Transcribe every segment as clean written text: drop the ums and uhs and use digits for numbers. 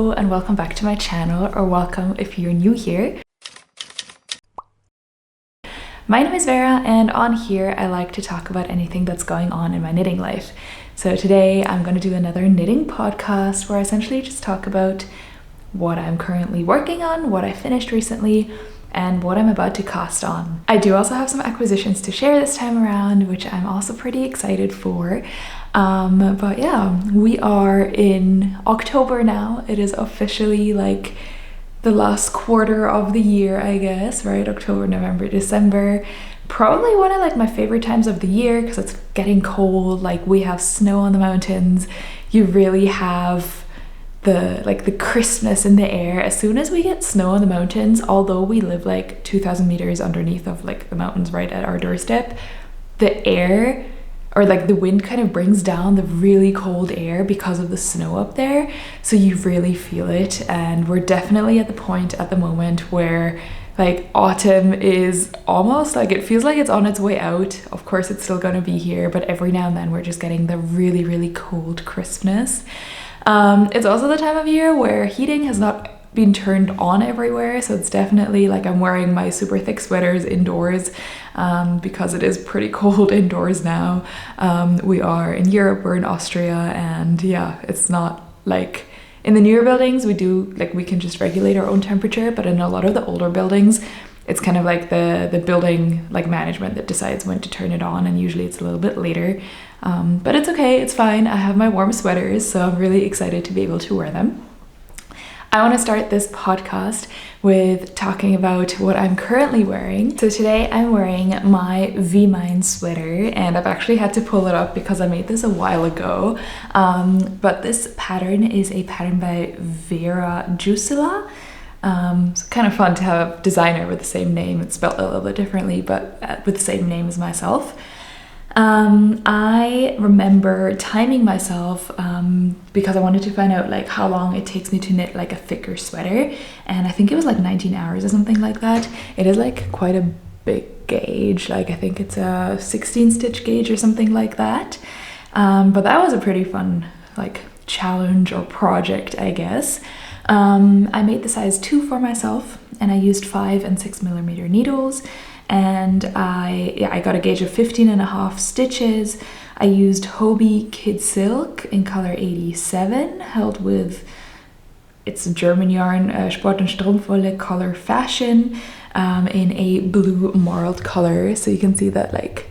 Hello and welcome back to my channel, or welcome if you're new here. My name is Vera, and on here I like to talk about anything that's going on in my knitting life. So today I'm going to do another knitting podcast where I essentially just talk about what I'm currently working on, what I finished recently, and what I'm about to cast on. I do also have some acquisitions to share this time around, which I'm also pretty excited for. But yeah, we are in October now. It is officially like the last quarter of the year, I guess, right? October, November, December. Probably one of like my favorite times of the year because it's getting cold, like we have snow on the mountains. You really have the crispness in the air. As soon as we get snow on the mountains, although we live like 2,000 meters underneath of like the mountains right at our doorstep, the air or like the wind kind of brings down the really cold air because of the snow up there. So you really feel it. And we're definitely at the point at the moment where like autumn is almost like, it feels like it's on its way out. Of course, it's still gonna be here, but every now and then we're just getting the really, really cold crispness. It's also the time of year where heating has not been turned on everywhere, so it's definitely like I'm wearing my super thick sweaters indoors because it is pretty cold indoors now. We are in Europe, we're in Austria, and yeah, it's not like in the newer buildings we can just regulate our own temperature, but in a lot of the older buildings it's kind of like the building like management that decides when to turn it on, and usually it's a little bit later. But it's okay, it's fine. I have my warm sweaters, so I'm really excited to be able to wear them. I want to start this podcast with talking about what I'm currently wearing. So today I'm wearing my Viimein sweater, and I've actually had to pull it up because I made this a while ago. But this pattern is a pattern by Veera Jussila. It's kind of fun to have a designer with the same name. It's spelled a little bit differently, but with the same name as myself. I remember timing myself because I wanted to find out like how long it takes me to knit like a thicker sweater, and I think it was like 19 hours or something like that. It is like quite a big gauge, like I think it's a 16 stitch gauge or something like that. But that was a pretty fun like challenge or project, I guess. I made the size 2 for myself, and I used 5 and 6 millimeter needles. And I got a gauge of 15.5 stitches. I used Hobie Kid Silk in color 87, held with, it's a German yarn, Sport- und Strumpfwolle color Fashion, in a blue marled color. So you can see that like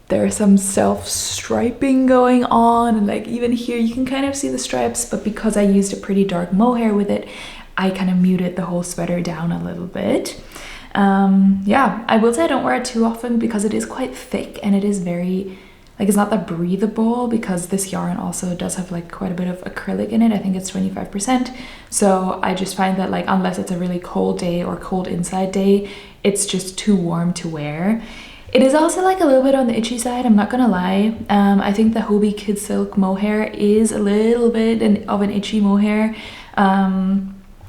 there's some self-striping going on, and like even here you can kind of see the stripes, but because I used a pretty dark mohair with it, I kind of muted the whole sweater down a little bit. Yeah, I will say I don't wear it too often because it is quite thick, and it is very, like it's not that breathable because this yarn also does have like quite a bit of acrylic in it. I think it's 25%. So I just find that like unless it's a really cold day or cold inside day, it's just too warm to wear. It is also like a little bit on the itchy side, I'm not gonna lie. I think the Hobie Kid Silk Mohair is a little bit of an itchy mohair.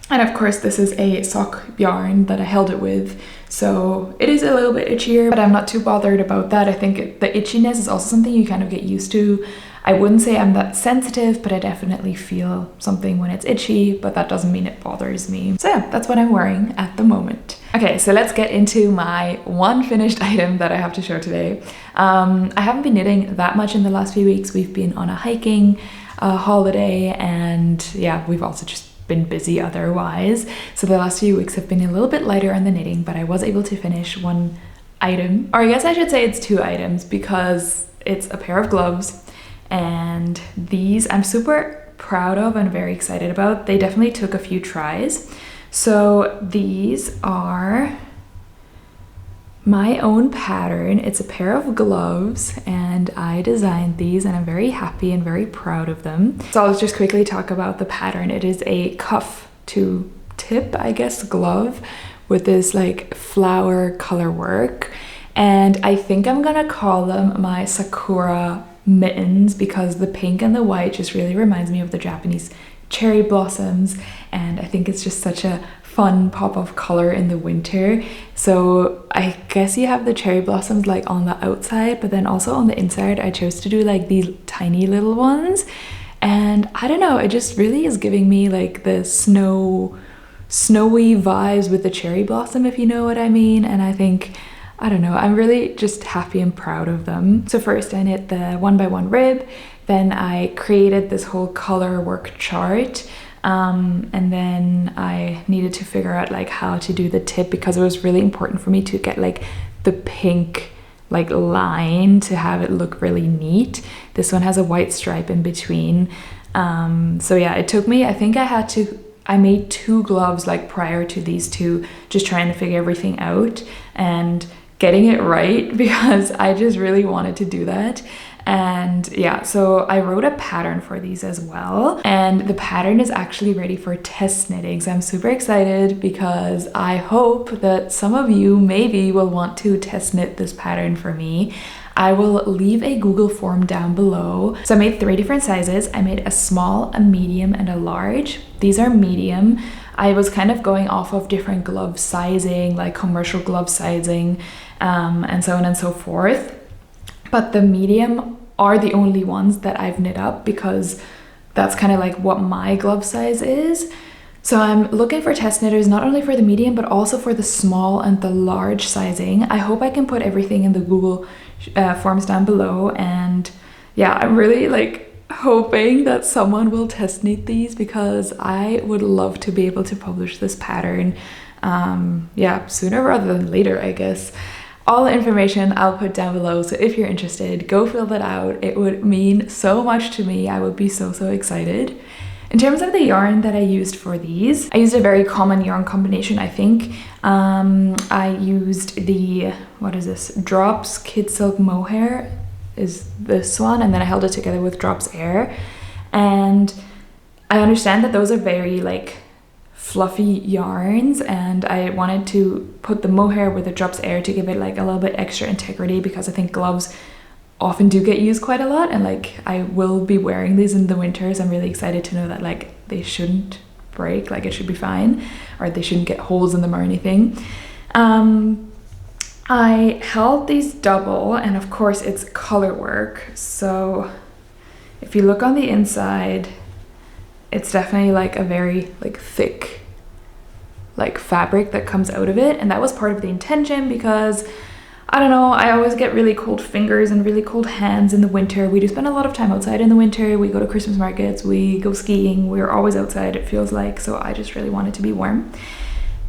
And of course this is a sock yarn that I held it with, so it is a little bit itchier, but I'm not too bothered about that. I think the itchiness is also something you kind of get used to. I wouldn't say I'm that sensitive, but I definitely feel something when it's itchy, but that doesn't mean it bothers me. So yeah, that's what I'm wearing at the moment. Okay, so let's get into my one finished item that I have to show today. I haven't been knitting that much in the last few weeks. We've been on a hiking holiday, and yeah, we've also just been busy otherwise. So the last few weeks have been a little bit lighter on the knitting, but I was able to finish one item, or I guess I should say it's 2 items because it's a pair of gloves, and these I'm super proud of and very excited about. They definitely took a few tries. So these are my own pattern. It's a pair of gloves, and I designed these, and I'm very happy and very proud of them. So I'll just quickly talk about the pattern. It is a cuff to tip, I guess, glove with this like flower color work, and I think I'm gonna call them my Sakura Mittens because the pink and the white just really reminds me of the Japanese cherry blossoms, and I think it's just such a fun pop of color in the winter. So I guess you have the cherry blossoms like on the outside, but then also on the inside I chose to do like these tiny little ones, And I don't know, it just really is giving me like the snowy vibes with the cherry blossom, if you know what I mean. And I think, I don't know, I'm really just happy and proud of them. So first I knit the 1x1 rib, then I created this whole color work chart, and then I needed to figure out like how to do the tip, because it was really important for me to get like the pink like line to have it look really neat. This one has a white stripe in between. So yeah, it took me, I think I made 2 gloves like prior to these two, just trying to figure everything out and getting it right, because I just really wanted to do that. And yeah, so I wrote a pattern for these as well, and the pattern is actually ready for test knitting. So I'm super excited, because I hope that some of you maybe will want to test knit this pattern for me. I will leave a Google form down below. So I made 3 different sizes. I made a small, a medium, and a large. These are medium. I was kind of going off of different glove sizing, like commercial glove sizing, and so on and so forth. But the medium are the only ones that I've knit up, because that's kind of like what my glove size is. So I'm looking for test knitters, not only for the medium, but also for the small and the large sizing. I hope I can put everything in the Google forms down below. And yeah, I'm really like hoping that someone will test knit these, because I would love to be able to publish this pattern, yeah, sooner rather than later, I guess. All the information I'll put down below, so if you're interested, go fill that out. It would mean so much to me. I would be so excited. In terms of the yarn that I used for these, I used a very common yarn combination, I think. I used the, what is this? Drops Kid Silk Mohair is this one, and then I held it together with Drops Air. And I understand that those are very like fluffy yarns, and I wanted to put the mohair with the Drops Air to give it like a little bit extra integrity, because I think gloves often do get used quite a lot, and like I will be wearing these in the winters. I'm really excited to know that like they shouldn't break, like it should be fine, or they shouldn't get holes in them or anything. I held these double, and of course it's color work, so if you look on the inside, it's definitely like a very like thick like fabric that comes out of it. And that was part of the intention, because I don't know, I always get really cold fingers and really cold hands in the winter. We do spend a lot of time outside in the winter. We go to Christmas markets, we go skiing, we're always outside, it feels like. So I just really wanted to be warm.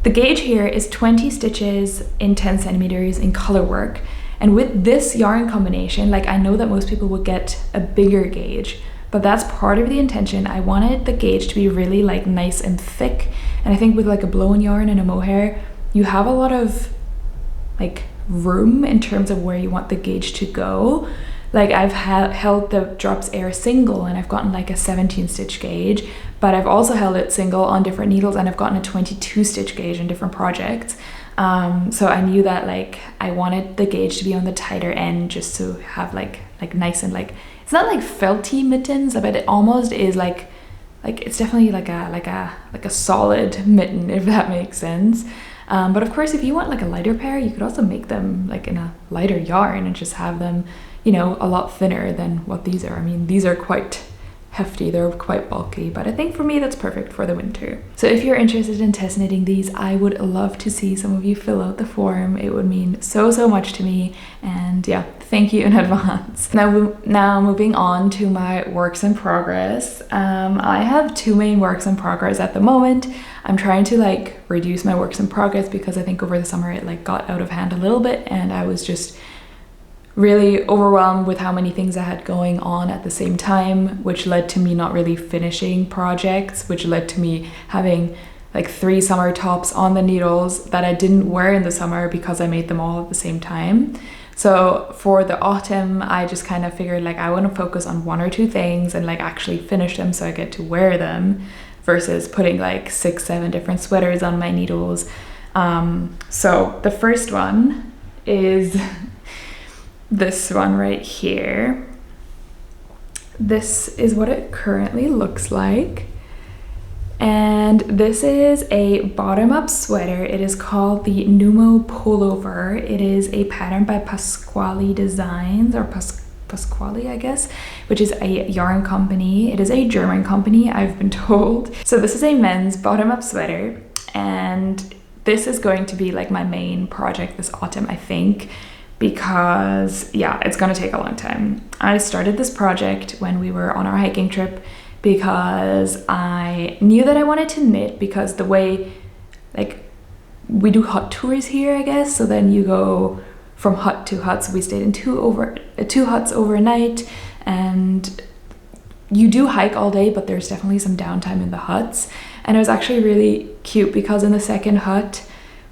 The gauge here is 20 stitches in 10 centimeters in color work. And with this yarn combination, like I know that most people would get a bigger gauge, but that's part of the intention. I wanted the gauge to be really like nice and thick. And I think with like a blown yarn and a mohair, you have a lot of like room in terms of where you want the gauge to go. Like I've held the Drops Air single, and I've gotten like a 17 stitch gauge, but I've also held it single on different needles, and I've gotten a 22 stitch gauge in different projects. So I knew that like I wanted the gauge to be on the tighter end, just to have like nice and like, it's not like felty mittens, but it almost is like it's definitely like a solid mitten, if that makes sense. But of course, if you want like a lighter pair, you could also make them like in a lighter yarn and just have them, you know, a lot thinner than what these are. I mean, these are quite hefty, they're quite bulky, but I think for me that's perfect for the winter. So if you're interested in test knitting these, I would love to see some of you fill out the form. It would mean so much to me, and yeah, thank you in advance. Now moving on to my works in progress. I have 2 main works in progress at the moment. I'm trying to like reduce my works in progress, because I think over the summer it like got out of hand a little bit, and I was just really overwhelmed with how many things I had going on at the same time, which led to me not really finishing projects, which led to me having like 3 summer tops on the needles that I didn't wear in the summer because I made them all at the same time. So for the autumn, I just kind of figured like I want to focus on 1 or 2 things and like actually finish them so I get to wear them, versus putting like 6, 7 different sweaters on my needles. So the first one is this one right here. This is what it currently looks like. And this is a bottom-up sweater. It is called the Numo Pullover. It is a pattern by Pascuali Designs, or Pascuali, I guess, which is a yarn company. It is a German company, I've been told. So this is a men's bottom-up sweater, and this is going to be like my main project this autumn, I think, because yeah, it's gonna take a long time. I started this project when we were on our hiking trip because I knew that I wanted to knit, because the way, like, we do hut tours here, I guess, so then you go from hut to hut. So we stayed in two huts overnight, and you do hike all day, but there's definitely some downtime in the huts. And it was actually really cute because in the second hut,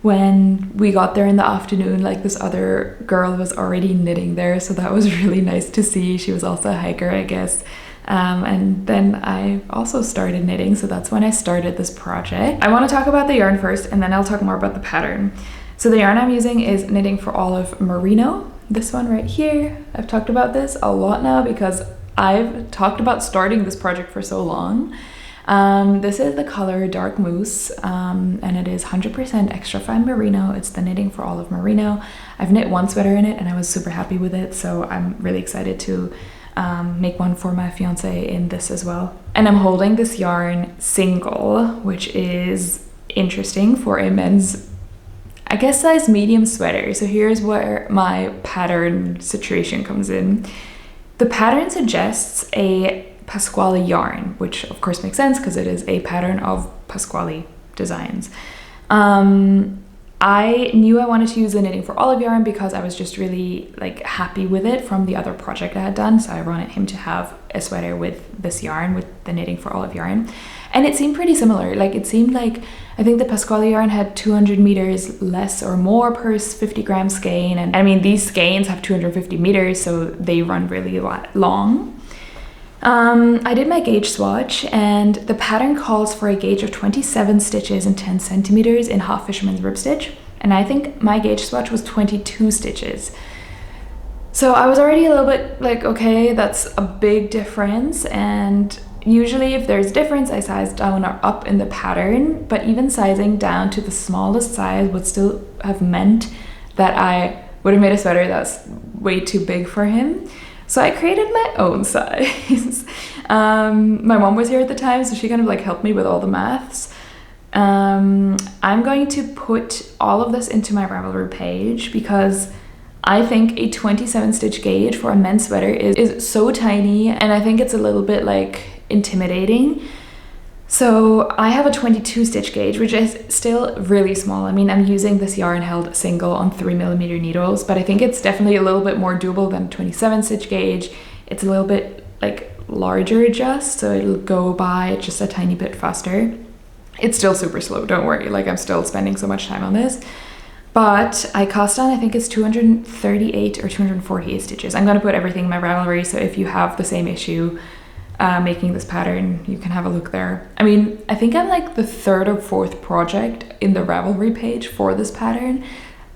when we got there in the afternoon, like, this other girl was already knitting there, so that was really nice to see. She was also a hiker, I guess. And then I also started knitting, so that's when I started this project. I want to talk about the yarn first, and then I'll talk more about the pattern. So the yarn I'm using is Knitting for Olive Merino, this one right here. I've talked about this a lot now because I've talked about starting this project for so long. This is the color Dark Moose, and it is 100% extra fine merino. It's the Knitting for Olive Merino. I've knit one sweater in it and I was super happy with it, so I'm really excited to make one for my fiance in this as well. And I'm holding this yarn single, which is interesting for a men's, I guess, size medium sweater. So here's where my pattern situation comes in. The pattern suggests a Pascuali yarn, which of course makes sense because it is a pattern of Pascuali designs. I knew I wanted to use the Knitting for Olive yarn because I was just really like happy with it from the other project I had done. So I wanted him to have a sweater with this yarn, with the Knitting for Olive yarn. And it seemed pretty similar. Like, it seemed like, I think the Pascuali yarn had 200 meters less or more per 50 gram skein. And I mean, these skeins have 250 meters, so they run really long. I did my gauge swatch, and the pattern calls for a gauge of 27 stitches and 10 centimeters in half fisherman's rib stitch, and I think my gauge swatch was 22 stitches. So I was already a little bit like, okay, that's a big difference, and usually if there's a difference, I size down or up in the pattern, but even sizing down to the smallest size would still have meant that I would have made a sweater that's way too big for him. So I created my own size. My mom was here at the time, so she kind of like helped me with all the maths. I'm going to put all of this into my Ravelry page because I think a 27 stitch gauge for a men's sweater is so tiny, and I think it's a little bit like intimidating. So I have a 22 stitch gauge, which is still really small. I mean, I'm using this yarn held single on 3mm needles, but I think it's definitely a little bit more doable than 27 stitch gauge. It's a little bit like larger just, so it'll go by just a tiny bit faster. It's still super slow, don't worry. Like, I'm still spending so much time on this. But I cast on, I think it's 238 or 248 stitches. I'm gonna put everything in my Ravelry, so if you have the same issue making this pattern, you can have a look there. I mean, I think I'm like the third or fourth project in the Ravelry page for this pattern.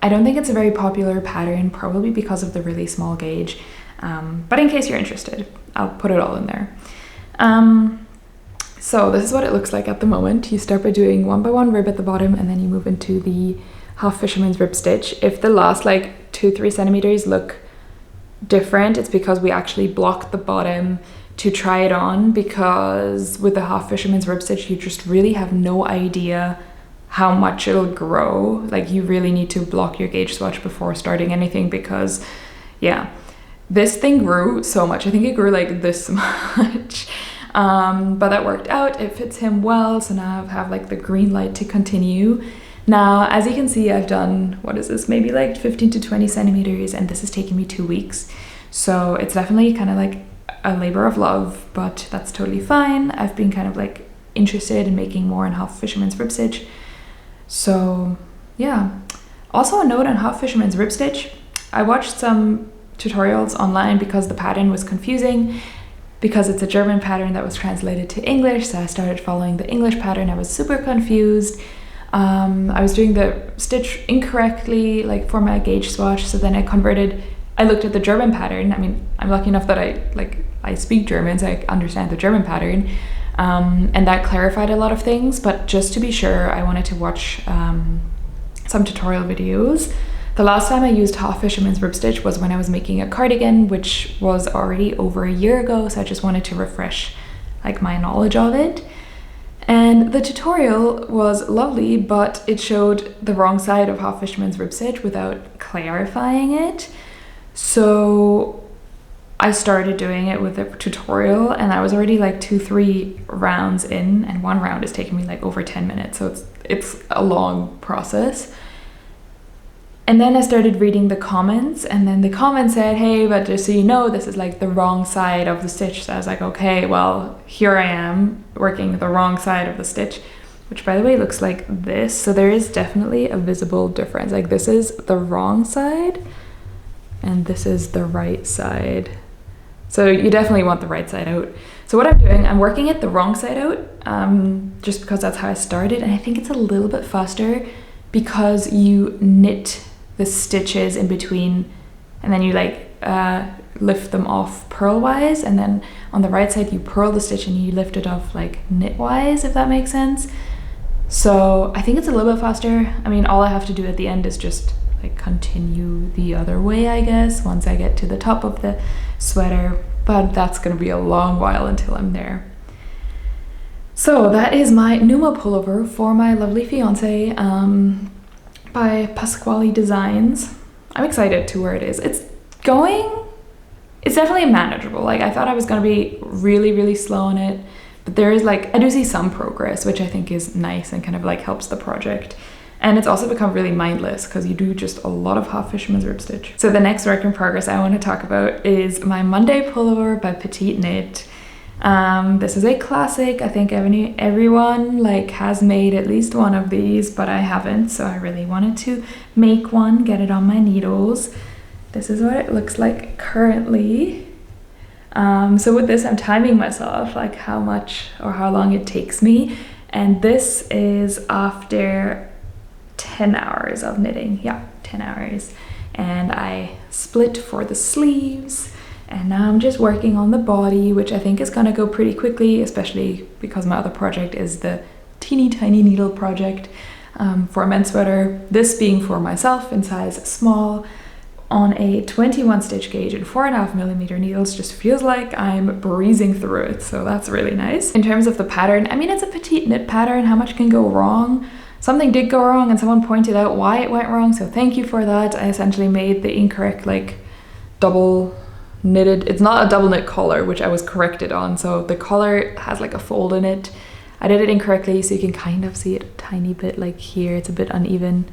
I don't think it's a very popular pattern, probably because of the really small gauge. But in case you're interested, I'll put it all in there. So this is what it looks like at the moment. You start by doing 1 by 1 rib at the bottom, and then you move into the half fisherman's rib stitch. If the last like 2-3 centimeters look different, it's because we actually blocked the bottom to try it on, because with the half fisherman's rib stitch you just really have no idea how much it'll grow. Like, you really need to block your gauge swatch before starting anything, because yeah, this thing grew so much. I think it grew like this much, but that worked out. It fits him well, so now I have like the green light to continue. Now, as you can see, I've done, what is this, maybe like 15 to 20 centimeters, and this is taking me 2 weeks, so it's definitely kind of like a labor of love, but that's totally fine. I've been kind of like interested in making more in half fisherman's rib stitch, so yeah. Also, a note on half fisherman's rib stitch: I watched some tutorials online because the pattern was confusing, because it's a German pattern that was translated to English, so I started following the English pattern. I was super confused. I was doing the stitch incorrectly, like for my gauge swatch, so then I looked at the German pattern. I mean, I'm lucky enough that I speak German, so I understand the German pattern, and that clarified a lot of things. But just to be sure, I wanted to watch some tutorial videos The last time I used half fisherman's rib stitch was when I was making a cardigan, which was already over a year ago, so I just wanted to refresh like my knowledge of it. And the tutorial was lovely, but it showed the wrong side of half fisherman's rib stitch without clarifying it. So I started doing it with the tutorial, and I was already like 2-3 rounds in, and one round is taking me like over 10 minutes, so it's a long process. And then I started reading the comments, and then the comment said, hey, but just so you know, this is like the wrong side of the stitch. So I was like, okay, well, here I am working the wrong side of the stitch, which by the way looks like this. So there is definitely a visible difference. Like this is the wrong side and this is the right side. So you definitely want the right side out. So what I'm doing, I'm working it the wrong side out, just because that's how I started. And I think it's a little bit faster because you knit the stitches in between, and then you like lift them off purlwise, and then on the right side you purl the stitch and you lift it off like knitwise, if that makes sense. So I think it's a little bit faster. I mean, all I have to do at the end is just like continue the other way, I guess, once I get to the top of the sweater, but that's gonna be a long while until I'm there. So that is my Numo pullover for my lovely fiance, by Pascuali Designs. I'm excited to where it is. It's definitely manageable. Like I thought I was gonna be really, really slow on it, but there is like, I do see some progress, which I think is nice and kind of like helps the project. And it's also become really mindless because you do just a lot of half fisherman's rib stitch. So the next work in progress I want to talk about is my Monday pullover by PetiteKnit. This is a classic. I think everyone like has made at least one of these, but I haven't, so I really wanted to make one, get it on my needles. This is what it looks like currently. So with this, I'm timing myself, like how much or how long it takes me, and this is after 10 hours of knitting. Yeah, 10 hours. And I split for the sleeves. And now I'm just working on the body, which I think is gonna go pretty quickly, especially because my other project is the teeny tiny needle project for a men's sweater. This being for myself in size small on a 21 stitch gauge and 4.5mm needles just feels like I'm breezing through it. So that's really nice. In terms of the pattern, I mean, it's a PetiteKnit pattern. How much can go wrong? Something did go wrong and someone pointed out why it went wrong. So thank you for that. I essentially made the incorrect like double knitted, it's not a double knit collar, which I was corrected on. So the collar has like a fold in it. I did it incorrectly, so you can kind of see it a tiny bit like here. It's a bit uneven,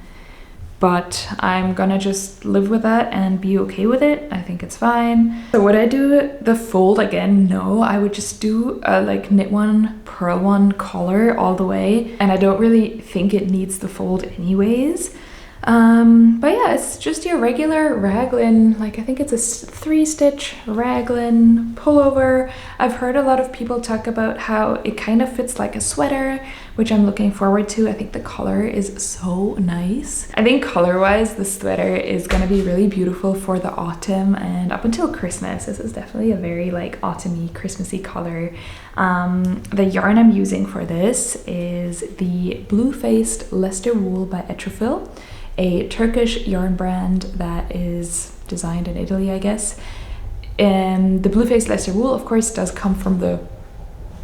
but I'm gonna just live with that and be okay with it. I think it's fine. So would I do the fold again? No, I would just do a like knit one, purl one collar all the way. And I don't really think it needs the fold anyways. But yeah, it's just your regular raglan, like I think it's a 3-stitch raglan pullover. I've heard a lot of people talk about how it kind of fits like a sweater, which I'm looking forward to. I think the color is so nice. I think color-wise, the sweater is gonna be really beautiful for the autumn and up until Christmas. This is definitely a very like autumny, Christmassy color. The yarn I'm using for this is the Bluefaced Leicester wool by Etrofil, a Turkish yarn brand that is designed in Italy, I guess. And the Bluefaced Leicester wool, of course, does come from the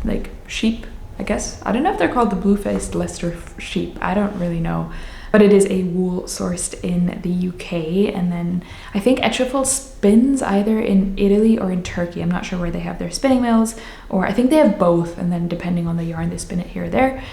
like sheep, I guess. I don't know if they're called the Bluefaced Leicester sheep. I don't really know. But it is a wool sourced in the UK. And then I think Etrofil spins either in Italy or in Turkey. I'm not sure where they have their spinning mills, or I think they have both. And then depending on the yarn, they spin it here or there.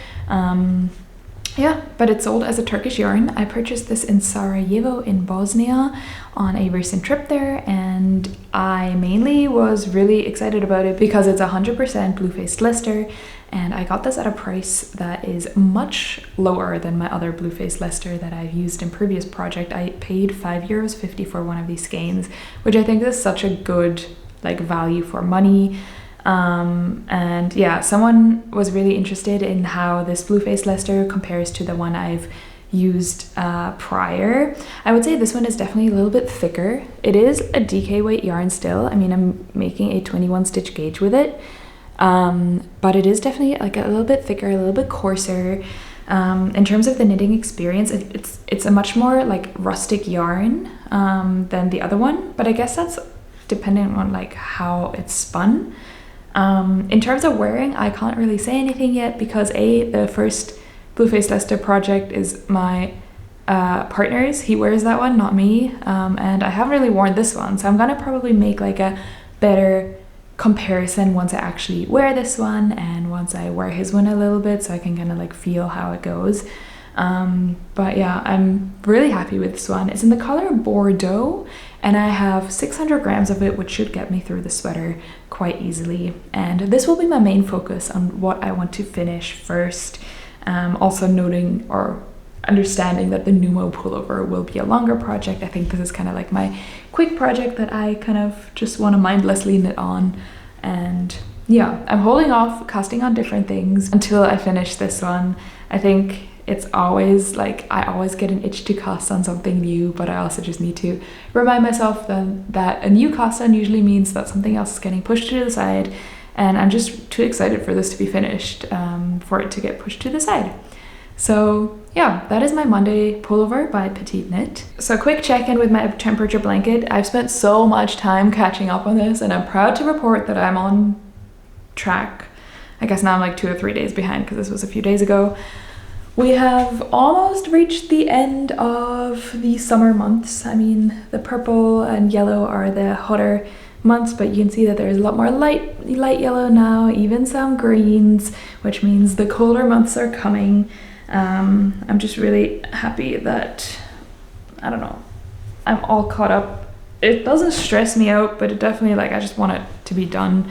Yeah, but it's sold as a Turkish yarn. I purchased this in Sarajevo in Bosnia on a recent trip there, and I mainly was really excited about it because it's 100% Bluefaced Leicester, and I got this at a price that is much lower than my other Bluefaced Leicester that I've used in previous project. I paid €5.50 for one of these skeins, which I think is such a good like value for money. And yeah, someone was really interested in how this Bluefaced Leicester compares to the one I've used prior. I would say this one is definitely a little bit thicker. It is a DK weight yarn still. I mean, I'm making a 21 stitch gauge with it, but it is definitely like a little bit thicker, a little bit coarser. In terms of the knitting experience, it's a much more like rustic yarn than the other one, but I guess that's depending on like how it's spun. In terms of wearing, I can't really say anything yet because the first Bluefaced Leicester project is my partner's. He wears that one, not me, and I haven't really worn this one, so I'm gonna probably make like a better comparison once I actually wear this one and once I wear his one a little bit, so I can kind of like feel how it goes. But yeah, I'm really happy with this one. It's in the color Bordeaux, and I have 600 grams of it, which should get me through the sweater quite easily. And this will be my main focus on what I want to finish first. Also noting or understanding that the Numo pullover will be a longer project. I think this is kind of like my quick project that I kind of just want to mindlessly knit on. And yeah, I'm holding off casting on different things until I finish this one. I think it's always like I always get an itch to cast on something new, but I also just need to remind myself that a new cast on usually means that something else is getting pushed to the side, and I'm just too excited for this to be finished, for it to get pushed to the side. So yeah, that is my Monday pullover by PetiteKnit. So quick check-in with my temperature blanket. I've spent so much time catching up on this, and I'm proud to report that I'm on track. I guess now I'm like 2 or 3 days behind because this was a few days ago. We have almost reached the end of the summer months. I mean, the purple and yellow are the hotter months, but you can see that there's a lot more light yellow now, even some greens, which means the colder months are coming. I'm just really happy that, I don't know, I'm all caught up. It doesn't stress me out, but it definitely, like, I just want it to be done.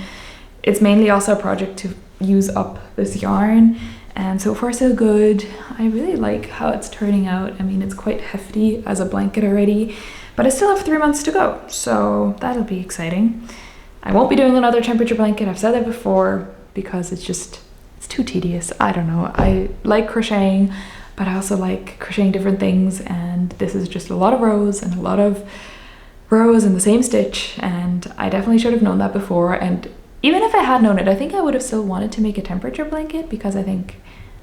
It's mainly also a project to use up this yarn, and so far so good. I really like how it's turning out. I mean, it's quite hefty as a blanket already, but I still have 3 months to go, so that'll be exciting. I won't be doing another temperature blanket, I've said that before, because it's too tedious. I don't know. I like crocheting, but I also like crocheting different things, and this is just a lot of rows and a lot of rows in the same stitch, and I definitely should have known that before. And even if I had known it, I think I would have still wanted to make a temperature blanket, because I think,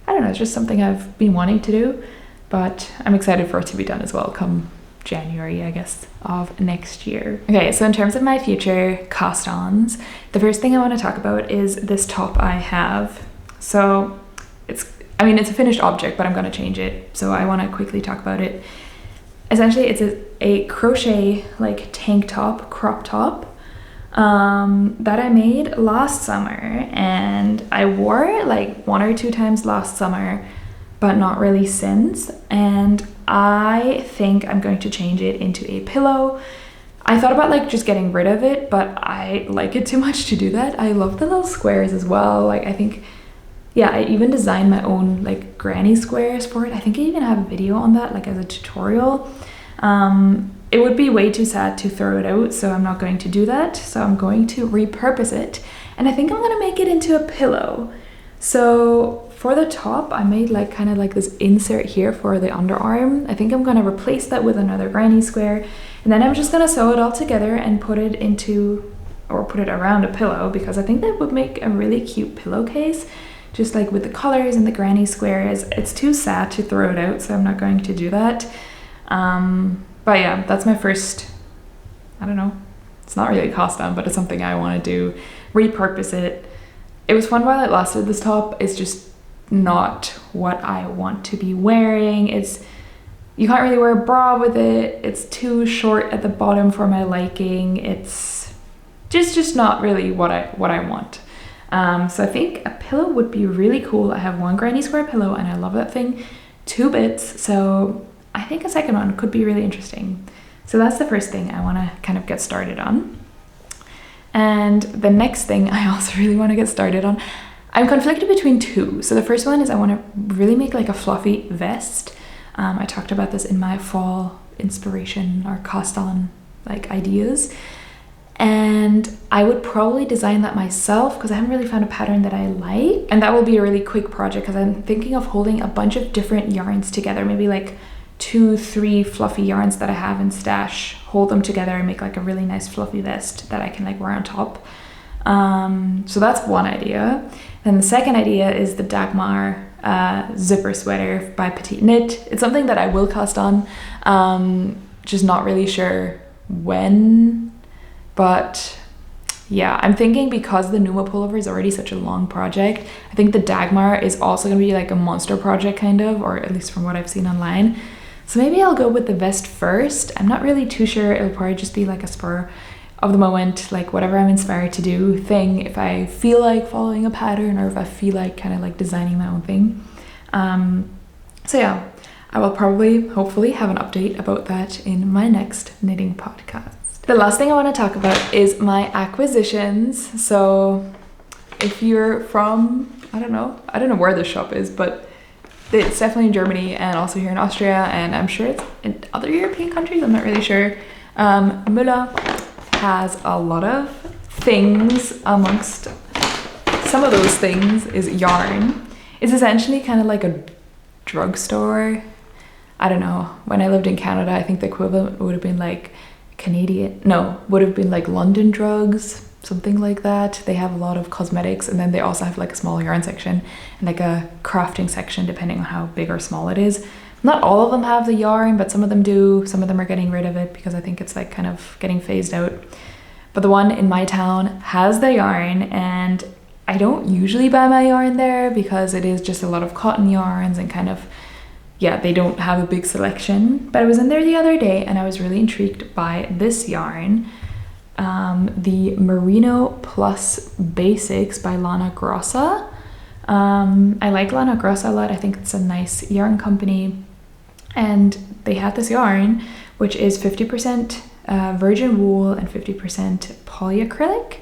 I don't know, it's just something I've been wanting to do, but I'm excited for it to be done as well come January, I guess, of next year. Okay, so in terms of my future cast-ons, the first thing I want to talk about is this top I have. So it's a finished object, but I'm going to change it, so I want to quickly talk about it. Essentially, it's a crochet like tank top, crop top, that I made last summer, and I wore it like 1 or 2 times last summer, but not really since, and I think I'm going to change it into a pillow. I thought about like just getting rid of it, but I like it too much to do that. I love the little squares as well. Like, I think, yeah, I even designed my own like granny squares for it. I think I even have a video on that, like as a tutorial. It would be way too sad to throw it out, so I'm not going to do that. So I'm going to repurpose it, and I think I'm gonna make it into a pillow. So for the top, I made like kind of like this insert here for the underarm. I think I'm gonna replace that with another granny square, and then I'm just gonna sew it all together and put it around a pillow, because I think that would make a really cute pillowcase, just like with the colors and the granny squares. It's too sad to throw it out, so I'm not going to do that. But yeah, that's my first, I don't know, it's not really a cast on, but it's something I want to do, repurpose it. It was fun while it lasted, this top. It's just not what I want to be wearing. You can't really wear a bra with it. It's too short at the bottom for my liking. It's just not really what I want. So I think a pillow would be really cool. I have one granny square pillow and I love that thing 2 bits, so I think a second one could be really interesting. So that's the first thing I want to kind of get started on. And the next thing I also really want to get started on, I'm conflicted between 2. So the first one is I want to really make like a fluffy vest. I talked about this in my fall inspiration or cast on like ideas. And I would probably design that myself, because I haven't really found a pattern that I like. And that will be a really quick project, because I'm thinking of holding a bunch of different yarns together, maybe like 2-3 fluffy yarns that I have in stash, hold them together and make like a really nice fluffy vest that I can like wear on top. So that's one idea. Then the second idea is the Dagmar zipper sweater by PetiteKnit. It's something that I will cast on, just not really sure when, but yeah, I'm thinking because the Numo pullover is already such a long project, I think the Dagmar is also going to be like a monster project kind of, or at least from what I've seen online. So maybe I'll go with the vest first. I'm not really too sure. It'll probably just be like a spur of the moment, like whatever I'm inspired to do thing, if I feel like following a pattern or if I feel like kind of like designing my own thing. So yeah, I will probably hopefully have an update about that in my next knitting podcast. The last thing I want to talk about is my acquisitions. So if you're from, I don't know where this shop is, but it's definitely in Germany and also here in Austria, and I'm sure it's in other European countries, I'm not really sure. Müller has a lot of things. Amongst some of those things is yarn. It's essentially kind of like a drugstore. I don't know, when I lived in Canada, I think the equivalent would have been like would have been like London Drugs, something like that. They have a lot of cosmetics, and then they also have like a small yarn section and like a crafting section depending on how big or small it is. Not all of them have the yarn, but some of them do. Some of them are getting rid of it because I think it's like kind of getting phased out. But the one in my town has the yarn, and I don't usually buy my yarn there because it is just a lot of cotton yarns and kind of, yeah, they don't have a big selection. But I was in there the other day and I was really intrigued by this yarn, the Merino Plus Basics by Lana Grossa. I like Lana Grossa a lot. I think it's a nice yarn company, and they had this yarn which is 50% virgin wool and 50% polyacrylic.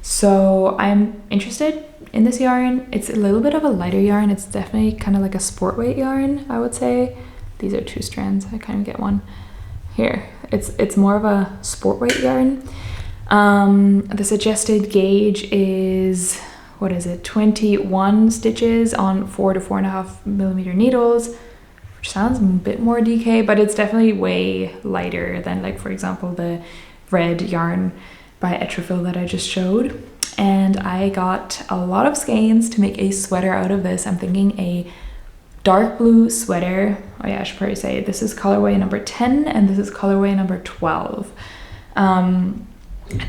So I'm interested in this yarn. It's a little bit of a lighter yarn. It's definitely kind of like a sport weight yarn, I would say. These are 2 strands. I kind of get one here. It's more of a sport weight yarn. The suggested gauge is, what is it, 21 stitches on 4 to 4.5 millimeter needles, which sounds a bit more DK, but it's definitely way lighter than, like, for example, the red yarn by Etrafil that I just showed. And I got a lot of skeins to make a sweater out of this. I'm thinking a dark blue sweater. Oh yeah, I should probably say this is colorway number 10 and this is colorway number 12.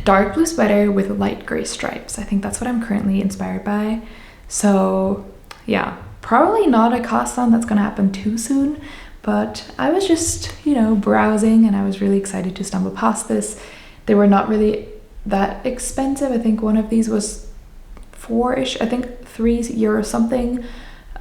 Dark blue sweater with light gray stripes. I think that's what I'm currently inspired by. So yeah, probably not a cast on that's gonna happen too soon, but I was just, you know, browsing and I was really excited to stumble past this. They were not really that expensive. I think one of these was 4-ish, I think €3 something.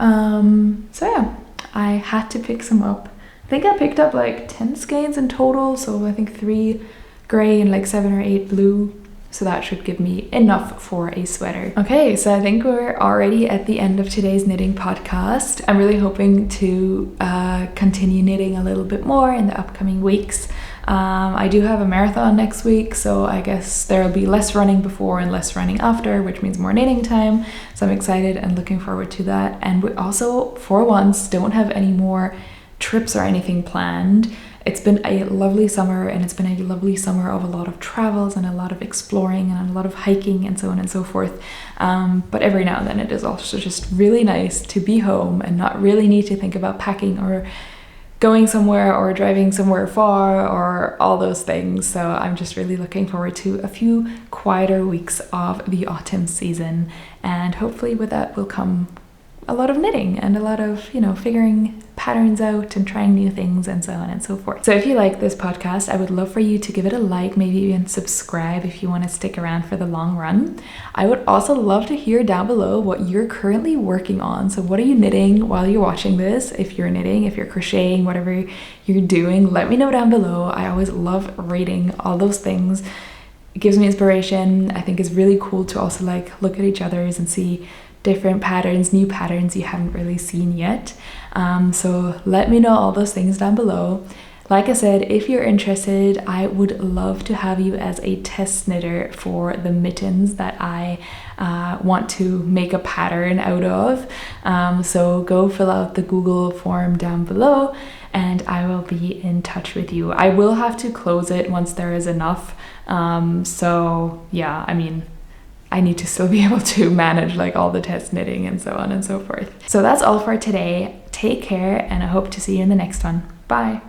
So yeah, I had to pick some up. I think I picked up like 10 skeins in total, so I think 3 gray and like 7 or 8 blue. So that should give me enough for a sweater. Okay, so I think we're already at the end of today's knitting podcast. I'm really hoping to continue knitting a little bit more in the upcoming weeks. I do have a marathon next week, so I guess there'll be less running before and less running after, which means more knitting time. So I'm excited and looking forward to that. And we also, for once, don't have any more trips or anything planned. It's been a lovely summer, and it's been a lovely summer of a lot of travels and a lot of exploring and a lot of hiking and so on and so forth. But every now and then it is also just really nice to be home and not really need to think about packing or going somewhere or driving somewhere far or all those things. So I'm just really looking forward to a few quieter weeks of the autumn season, and hopefully with that will come a lot of knitting and a lot of, you know, figuring patterns out and trying new things and so on and so forth. So if you like this podcast, I would love for you to give it a like, maybe even subscribe if you want to stick around for the long run. I would also love to hear down below what you're currently working on. So what are you knitting while you're watching this? If you're knitting, if you're crocheting, whatever you're doing, let me know down below. I always love reading all those things. It gives me inspiration. I think it's really cool to also like look at each other's and see different patterns, new patterns you haven't really seen yet. So let me know all those things down below. Like I said, if you're interested, I would love to have you as a test knitter for the mittens that I want to make a pattern out of. So go fill out the Google form down below and I will be in touch with you. I will have to close it once there is enough. So yeah, I mean, I need to still be able to manage like all the test knitting and so on and so forth. So that's all for today. Take care, and I hope to see you in the next one. Bye.